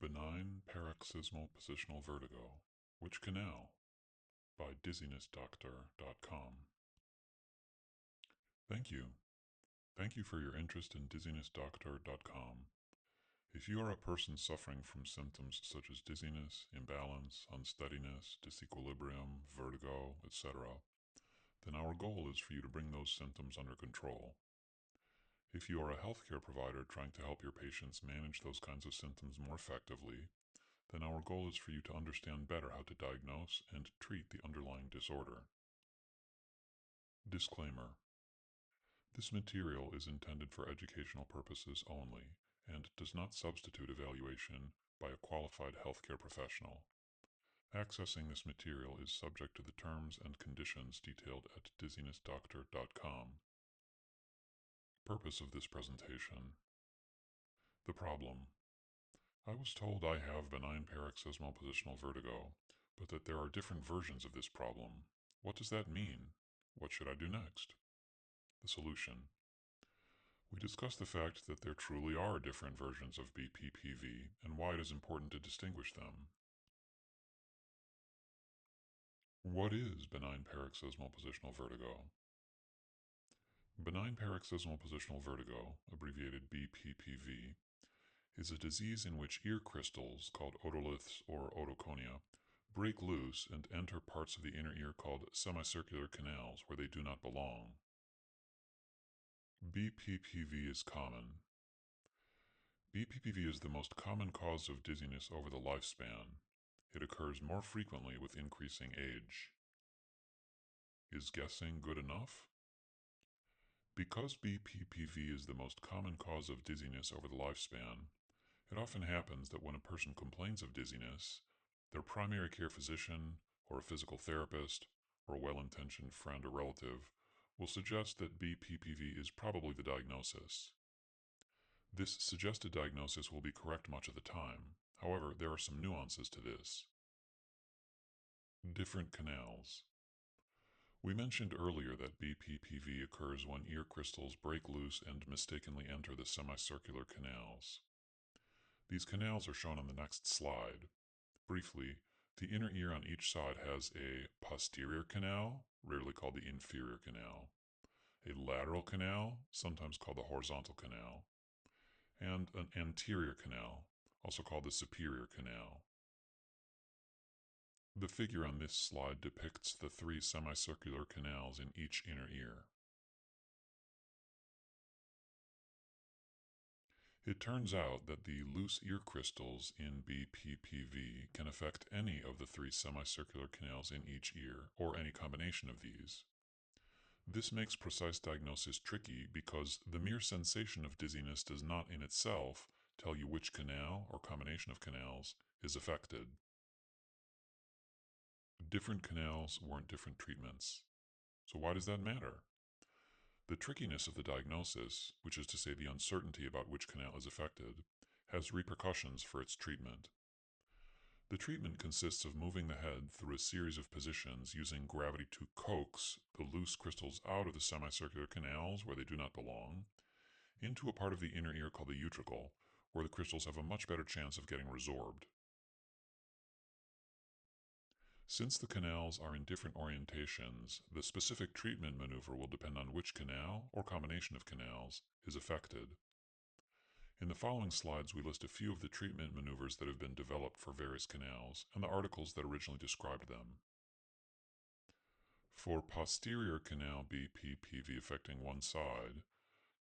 Benign paroxysmal positional vertigo. Which canal? By dizzinessdoctor.com. Thank you. Thank you for your interest in dizzinessdoctor.com. If you are a person suffering from symptoms such as dizziness, imbalance, unsteadiness, disequilibrium, vertigo, etc., then our goal is for you to bring those symptoms under control. If you are a healthcare provider trying to help your patients manage those kinds of symptoms more effectively, then our goal is for you to understand better how to diagnose and treat the underlying disorder. Disclaimer: this material is intended for educational purposes only and does not substitute evaluation by a qualified healthcare professional. Accessing this material is subject to the terms and conditions detailed at dizzinessdoctor.com. Purpose of this presentation: the problem. I was told I have benign paroxysmal positional vertigo, but that there are different versions of this problem. What does that mean? What should I do next? The solution. We discussed the fact that there truly are different versions of BPPV and why it is important to distinguish them. What is benign paroxysmal positional vertigo? Benign paroxysmal positional vertigo, abbreviated BPPV, is a disease in which ear crystals, called otoliths or otoconia, break loose and enter parts of the inner ear called semicircular canals where they do not belong. BPPV is common. BPPV is the most common cause of dizziness over the lifespan. It occurs more frequently with increasing age. Is guessing good enough? Because BPPV is the most common cause of dizziness over the lifespan, it often happens that when a person complains of dizziness, their primary care physician, or a physical therapist, or a well-intentioned friend or relative will suggest that BPPV is probably the diagnosis. This suggested diagnosis will be correct much of the time. However, there are some nuances to this. Different canals. We mentioned earlier that BPPV occurs when ear crystals break loose and mistakenly enter the semicircular canals. These canals are shown on the next slide. Briefly, the inner ear on each side has a posterior canal, rarely called the inferior canal, a lateral canal, sometimes called the horizontal canal, and an anterior canal, also called the superior canal. The figure on this slide depicts the three semicircular canals in each inner ear. It turns out that the loose ear crystals in BPPV can affect any of the three semicircular canals in each ear, or any combination of these. This makes precise diagnosis tricky because the mere sensation of dizziness does not in itself tell you which canal or combination of canals is affected. Different canals warrant different treatments. So why does that matter? The trickiness of the diagnosis, which is to say the uncertainty about which canal is affected, has repercussions for its treatment. The treatment consists of moving the head through a series of positions using gravity to coax the loose crystals out of the semicircular canals where they do not belong, into a part of the inner ear called the utricle, where the crystals have a much better chance of getting resorbed. Since the canals are in different orientations, the specific treatment maneuver will depend on which canal, or combination of canals, is affected. In the following slides, we list a few of the treatment maneuvers that have been developed for various canals, and the articles that originally described them. For posterior canal BPPV affecting one side,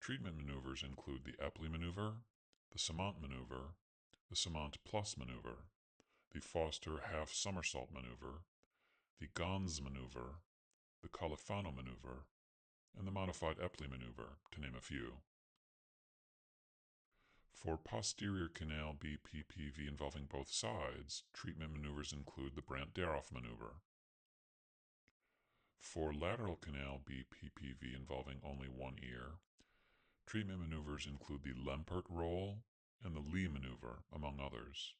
treatment maneuvers include the Epley maneuver, the Semont maneuver, the Semont plus maneuver, the Foster half somersault maneuver, the Gans maneuver, the Califano maneuver, and the modified Epley maneuver, to name a few. For posterior canal BPPV involving both sides, treatment maneuvers include the Brandt-Daroff maneuver. For lateral canal BPPV involving only one ear, treatment maneuvers include the Lempert roll and the Lee maneuver, among others.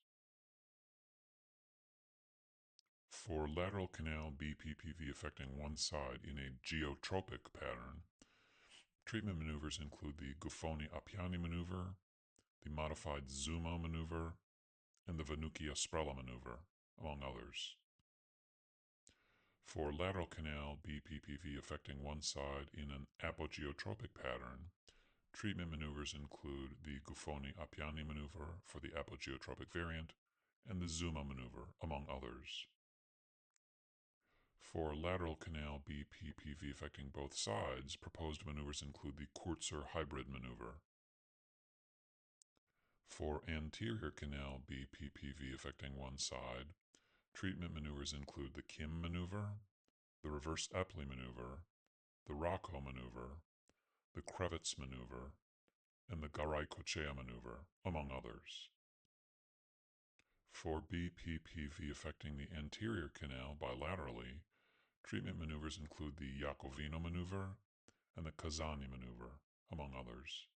For lateral canal BPPV affecting one side in a geotropic pattern, treatment maneuvers include the Guffoni-Appiani maneuver, the modified Zumo maneuver, and the Vanukia Sprella maneuver, among others. For lateral canal BPPV affecting one side in an apogeotropic pattern, treatment maneuvers include the Guffoni-Appiani maneuver for the apogeotropic variant and the Zuma maneuver, among others. For lateral canal BPPV affecting both sides, proposed maneuvers include the Kurzer hybrid maneuver. For anterior canal BPPV affecting one side, treatment maneuvers include the Kim maneuver, the reverse Epley maneuver, the Rocco maneuver, the Krevitz maneuver, and the Garay-Kochea maneuver, among others. For BPPV affecting the anterior canal bilaterally, treatment maneuvers include the Iacovino maneuver and the Kazani maneuver, among others.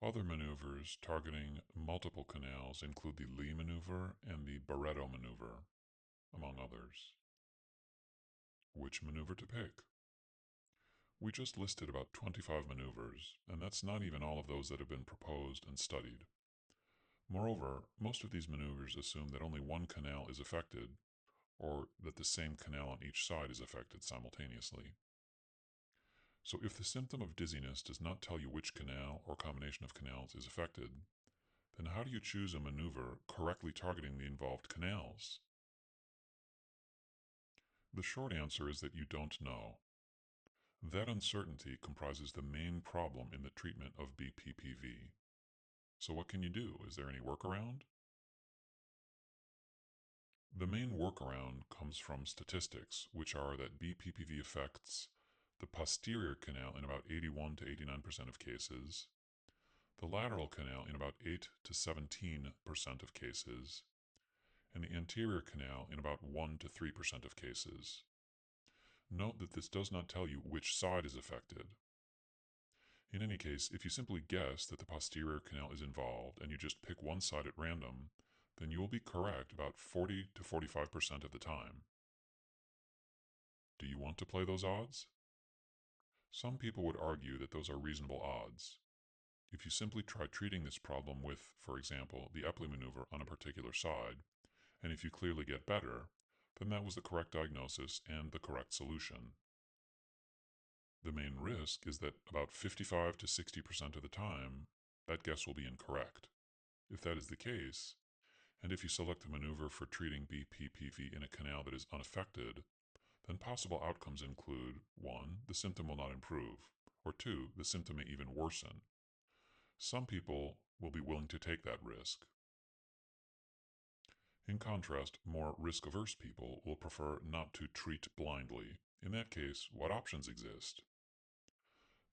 Other maneuvers targeting multiple canals include the Lee maneuver and the Barreto maneuver, among others. Which maneuver to pick? We just listed about 25 maneuvers, and that's not even all of those that have been proposed and studied. Moreover, most of these maneuvers assume that only one canal is affected, or that the same canal on each side is affected simultaneously. So if the symptom of dizziness does not tell you which canal or combination of canals is affected, then how do you choose a maneuver correctly targeting the involved canals? The short answer is that you don't know. That uncertainty comprises the main problem in the treatment of BPPV. So what can you do? Is there any workaround? The main workaround comes from statistics, which are that BPPV affects the posterior canal in about 81 to 89% of cases, the lateral canal in about 8 to 17% of cases, and the anterior canal in about 1 to 3% of cases. Note that this does not tell you which side is affected. In any case, if you simply guess that the posterior canal is involved and you just pick one side at random, then you will be correct about 40 to 45% of the time. Do you want to play those odds? Some people would argue that those are reasonable odds. If you simply try treating this problem with, for example, the Epley maneuver on a particular side, and if you clearly get better, then that was the correct diagnosis and the correct solution. The main risk is that about 55 to 60% of the time, that guess will be incorrect. If that is the case, and if you select a maneuver for treating BPPV in a canal that is unaffected, then possible outcomes include 1. The symptom will not improve, or 2. The symptom may even worsen. Some people will be willing to take that risk. In contrast, more risk-averse people will prefer not to treat blindly. In that case, what options exist?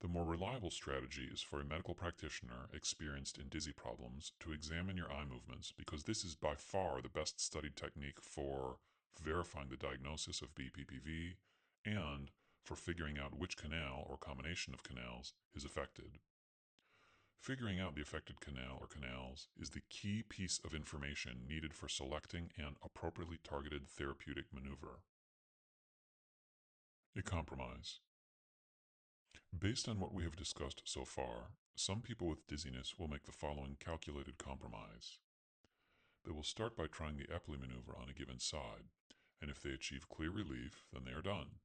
The more reliable strategy is for a medical practitioner experienced in dizzy problems to examine your eye movements, because this is by far the best studied technique for verifying the diagnosis of BPPV and for figuring out which canal or combination of canals is affected. Figuring out the affected canal or canals is the key piece of information needed for selecting an appropriately targeted therapeutic maneuver. A compromise. Based on what we have discussed so far, some people with dizziness will make the following calculated compromise. They will start by trying the Epley maneuver on a given side, and if they achieve clear relief, then they are done.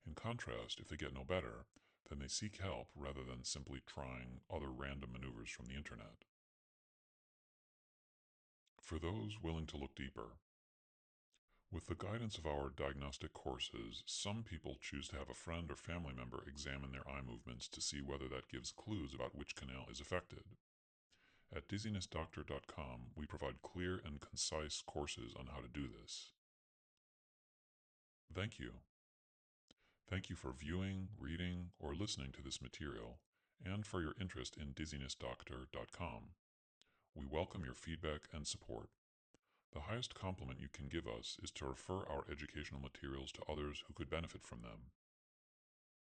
In contrast, if they get no better, then they seek help rather than simply trying other random maneuvers from the internet. For those willing to look deeper, with the guidance of our diagnostic courses, some people choose to have a friend or family member examine their eye movements to see whether that gives clues about which canal is affected. At dizzinessdoctor.com, we provide clear and concise courses on how to do this. Thank you. Thank you for viewing, reading, or listening to this material, and for your interest in dizzinessdoctor.com. We welcome your feedback and support. The highest compliment you can give us is to refer our educational materials to others who could benefit from them.